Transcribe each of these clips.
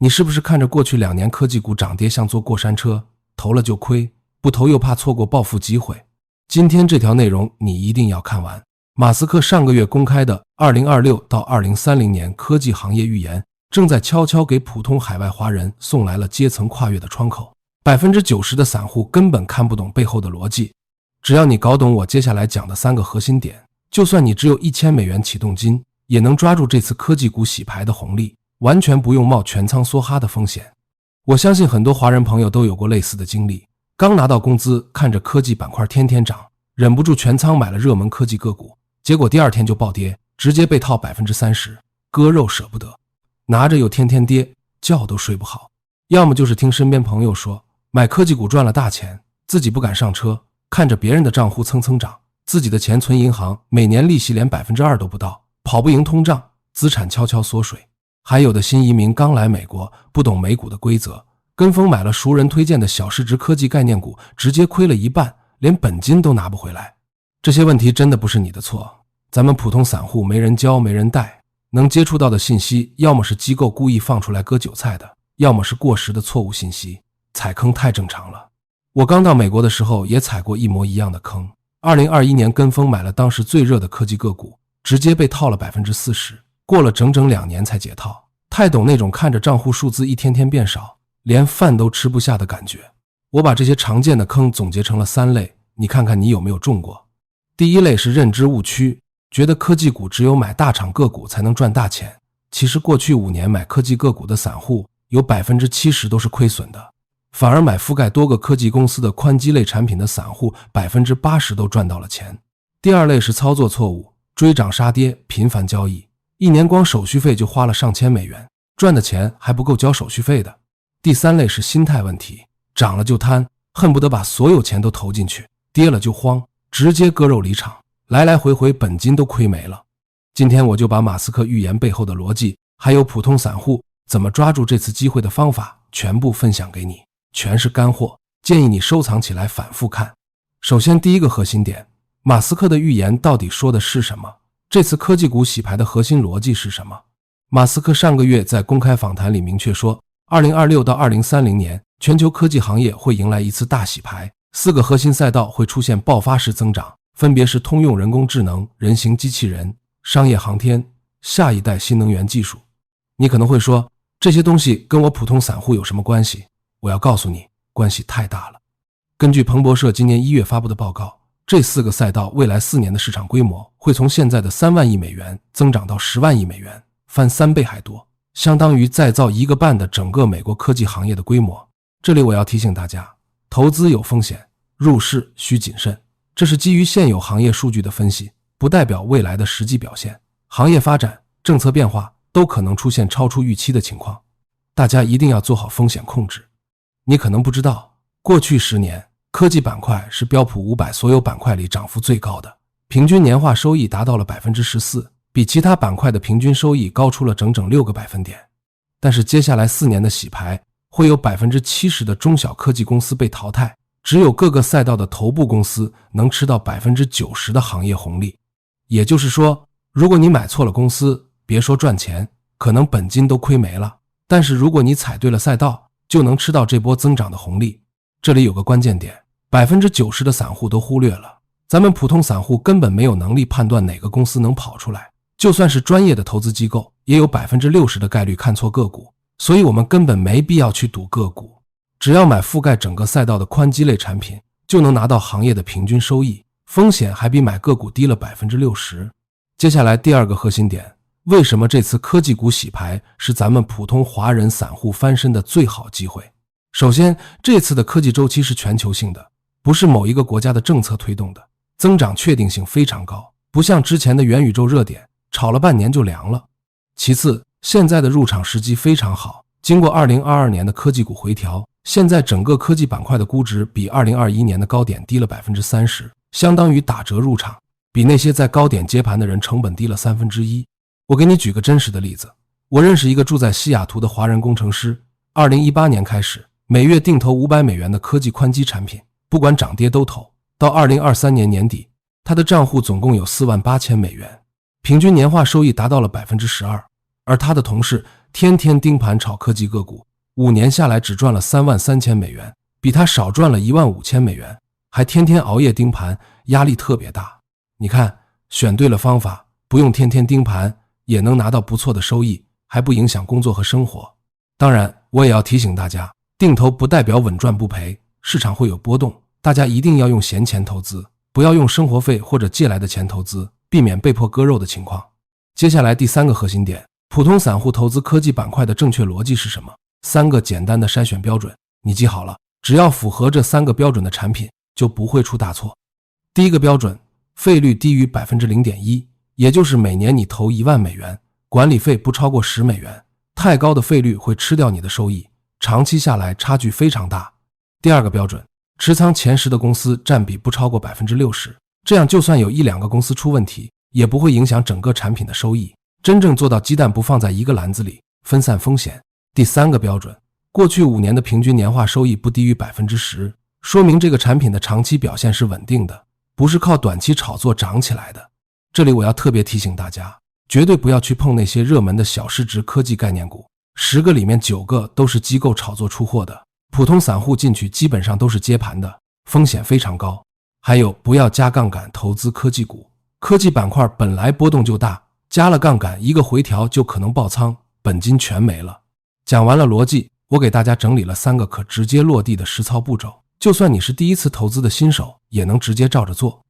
你是不是看着过去2年科技股涨跌像坐过山车，投了就亏，不投又怕错过暴富机会？今天这条内容你一定要看完。马斯克上个月公开的2026到2030年科技行业预言，正在悄悄给普通海外华人送来了阶层跨越的窗口。90%的散户根本看不懂背后的逻辑。只要你搞懂我接下来讲的3个核心点，就算你只有1000美元启动金，也能抓住这次科技股洗牌的红利，完全不用冒全仓梭哈的风险。我相信很多华人朋友都有过类似的经历，刚拿到工资，看着科技板块天天涨，忍不住全仓买了热门科技个股，结果第2天就暴跌，直接被套 30%， 割肉舍不得，拿着又天天跌，觉都睡不好。要么就是听身边朋友说买科技股赚了大钱，自己不敢上车，看着别人的账户蹭蹭涨，自己的钱存银行，每年利息连 2% 都不到，跑不赢通胀，资产悄悄缩水。还有的新移民刚来美国，不懂美股的规则，跟风买了熟人推荐的小市值科技概念股，直接亏了一半，连本金都拿不回来。这些问题真的不是你的错，咱们普通散户没人教没人带，能接触到的信息要么是机构故意放出来割韭菜的，要么是过时的错误信息，踩坑太正常了。我刚到美国的时候也踩过一模一样的坑，2021年跟风买了当时最热的科技个股，直接被套了 40%， 过了整整2年才解套。太懂那种看着账户数字一天天变少，连饭都吃不下的感觉。我把这些常见的坑总结成了3类，你看看你有没有中过。第一类是认知误区，觉得科技股只有买大厂个股才能赚大钱。其实过去5年买科技个股的散户有 70% 都是亏损的，反而买覆盖多个科技公司的宽基类产品的散户 80% 都赚到了钱。第2类是操作错误，追涨杀跌，频繁交易，一年光手续费就花了上千美元，赚的钱还不够交手续费的。第3类是心态问题，涨了就贪，恨不得把所有钱都投进去，跌了就慌，直接割肉离场，来来回回本金都亏没了。今天我就把马斯克预言背后的逻辑，还有普通散户怎么抓住这次机会的方法全部分享给你，全是干货，建议你收藏起来反复看。首先第一个核心点，马斯克的预言到底说的是什么？这次科技股洗牌的核心逻辑是什么？马斯克上个月在公开访谈里明确说，2026到2030年全球科技行业会迎来一次大洗牌，4个核心赛道会出现爆发式增长，分别是通用人工智能、人形机器人、商业航天、下一代新能源技术。你可能会说，这些东西跟我普通散户有什么关系？我要告诉你，关系太大了。根据彭博社今年1月发布的报告，这4个赛道未来4年的市场规模会从现在的3万亿美元增长到10万亿美元，翻3倍还多，相当于再造1个半的整个美国科技行业的规模。这里我要提醒大家，投资有风险，入市需谨慎。这是基于现有行业数据的分析，不代表未来的实际表现。行业发展、政策变化都可能出现超出预期的情况，大家一定要做好风险控制。你可能不知道，过去10年，科技板块是标普500所有板块里涨幅最高的，平均年化收益达到了 14%， 比其他板块的平均收益高出了整整6个百分点。但是接下来4年的洗牌，会有 70% 的中小科技公司被淘汰，只有各个赛道的头部公司能吃到 90% 的行业红利。也就是说，如果你买错了公司，别说赚钱，可能本金都亏没了，但是如果你踩对了赛道，就能吃到这波增长的红利。这里有个关键点， 90% 的散户都忽略了，咱们普通散户根本没有能力判断哪个公司能跑出来，就算是专业的投资机构，也有 60% 的概率看错个股，所以我们根本没必要去赌个股，只要买覆盖整个赛道的宽基类产品，就能拿到行业的平均收益，风险还比买个股低了 60%。 接下来第2个核心点，为什么这次科技股洗牌是咱们普通华人散户翻身的最好机会？首先，这次的科技周期是全球性的，不是某一个国家的政策推动的，增长确定性非常高，不像之前的元宇宙热点，炒了半年就凉了。其次，现在的入场时机非常好，经过2022年的科技股回调，现在整个科技板块的估值比2021年的高点低了 30%， 相当于打折入场，比那些在高点接盘的人成本低了1/3。我给你举个真实的例子，我认识一个住在西雅图的华人工程师，2018年开始，每月定投500美元的科技宽基产品，不管涨跌都投，到2023年年底，他的账户总共有48000美元，平均年化收益达到了 12%。而他的同事天天盯盘炒科技个股，5年下来只赚了33000美元，比他少赚了15000美元，还天天熬夜盯盘，压力特别大。你看，选对了方法，不用天天盯盘，也能拿到不错的收益，还不影响工作和生活。当然，我也要提醒大家，定投不代表稳赚不赔，市场会有波动，大家一定要用闲钱投资，不要用生活费或者借来的钱投资，避免被迫割肉的情况。接下来第3个核心点，普通散户投资科技板块的正确逻辑是什么？3个简单的筛选标准，你记好了，只要符合这3个标准的产品，就不会出大错。第一个标准，费率低于 0.1%， 也就是每年你投1万美元，管理费不超过10美元，太高的费率会吃掉你的收益，长期下来差距非常大。第二个标准，持仓前10的公司占比不超过 60%， 这样就算有1-2个公司出问题，也不会影响整个产品的收益，真正做到鸡蛋不放在一个篮子里，分散风险。第3个标准，过去5年的平均年化收益不低于 10%， 说明这个产品的长期表现是稳定的，不是靠短期炒作涨起来的。这里我要特别提醒大家，绝对不要去碰那些热门的小市值科技概念股，10个里面9个都是机构炒作出货的，普通散户进去基本上都是接盘的，风险非常高。还有，不要加杠杆投资科技股，科技板块本来波动就大，加了杠杆一个回调就可能爆仓，本金全没了。讲完了逻辑，我给大家整理了3个可直接落地的实操步骤，就算你是第一次投资的新手，也能直接照着做。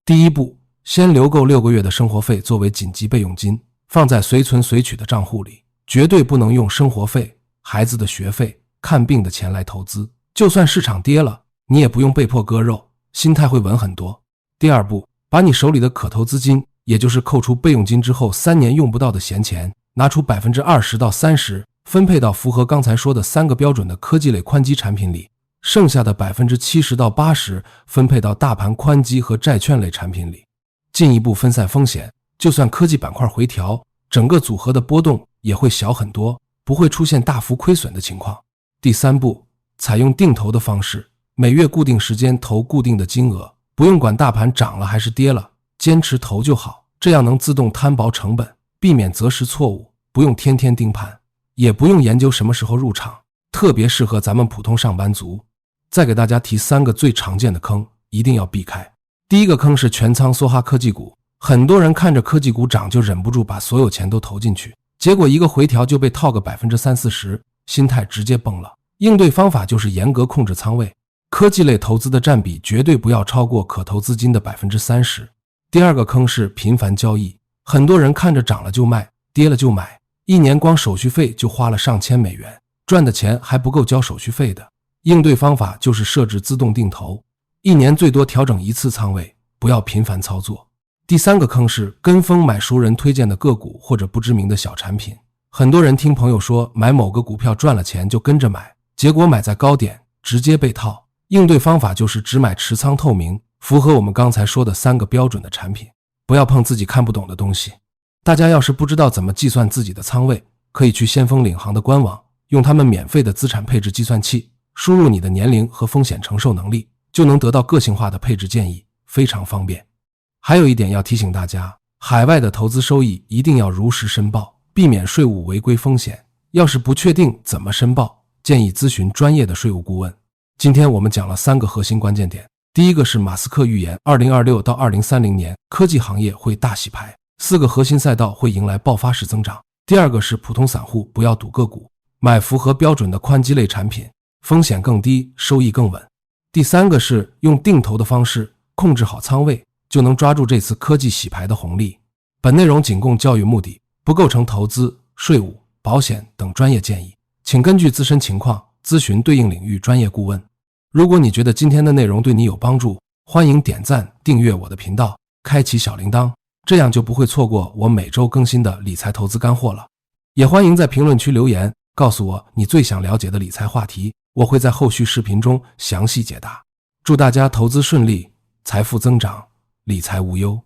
第一步，先留够6个月的生活费作为紧急备用金，放在随存随取的账户里，绝对不能用生活费、孩子的学费、看病的钱来投资。就算市场跌了，你也不用被迫割肉，心态会稳很多。第二步，把你手里的可投资金，也就是扣除备用金之后3年用不到的闲钱，拿出 20%到30%，分配到符合刚才说的3个标准的科技类宽基产品里，剩下的 70%到80%分配到大盘宽基和债券类产品里，进一步分散风险。就算科技板块回调，整个组合的波动也会小很多，不会出现大幅亏损的情况。第3步，采用定投的方式，每月固定时间投固定的金额，不用管大盘涨了还是跌了，坚持投就好，这样能自动摊薄成本，避免择时错误，不用天天盯盘，也不用研究什么时候入场，特别适合咱们普通上班族。再给大家提3个最常见的坑，一定要避开。第一个坑是全仓梭哈科技股，很多人看着科技股涨就忍不住把所有钱都投进去，结果一个回调就被套个 30-40%， 心态直接崩了。应对方法就是严格控制仓位，科技类投资的占比绝对不要超过可投资金的 30%。 第二个坑是频繁交易，很多人看着涨了就卖，跌了就买，一年光手续费就花了上千美元，赚的钱还不够交手续费的。应对方法就是设置自动定投，一年最多调整1次仓位，不要频繁操作。第3个坑是跟风买熟人推荐的个股或者不知名的小产品，很多人听朋友说买某个股票赚了钱就跟着买，结果买在高点直接被套。应对方法就是只买持仓透明，符合我们刚才说的3个标准的产品，不要碰自己看不懂的东西。大家要是不知道怎么计算自己的仓位，可以去先锋领航的官网，用他们免费的资产配置计算器，输入你的年龄和风险承受能力，就能得到个性化的配置建议，非常方便。还有一点要提醒大家，海外的投资收益一定要如实申报，避免税务违规风险。要是不确定怎么申报，建议咨询专业的税务顾问。今天我们讲了3个核心关键点，第一个是马斯克预言2026到2030年科技行业会大洗牌，4个核心赛道会迎来爆发式增长。第二个是普通散户不要赌个股，买符合标准的宽基类产品，风险更低，收益更稳。第3个是用定投的方式控制好仓位，就能抓住这次科技洗牌的红利。本内容仅供教育目的，不构成投资、税务、保险等专业建议，请根据自身情况咨询对应领域专业顾问。如果你觉得今天的内容对你有帮助，欢迎点赞订阅我的频道，开启小铃铛，这样就不会错过我每周更新的理财投资干货了。也欢迎在评论区留言，告诉我你最想了解的理财话题，我会在后续视频中详细解答。祝大家投资顺利，财富增长，理财无忧。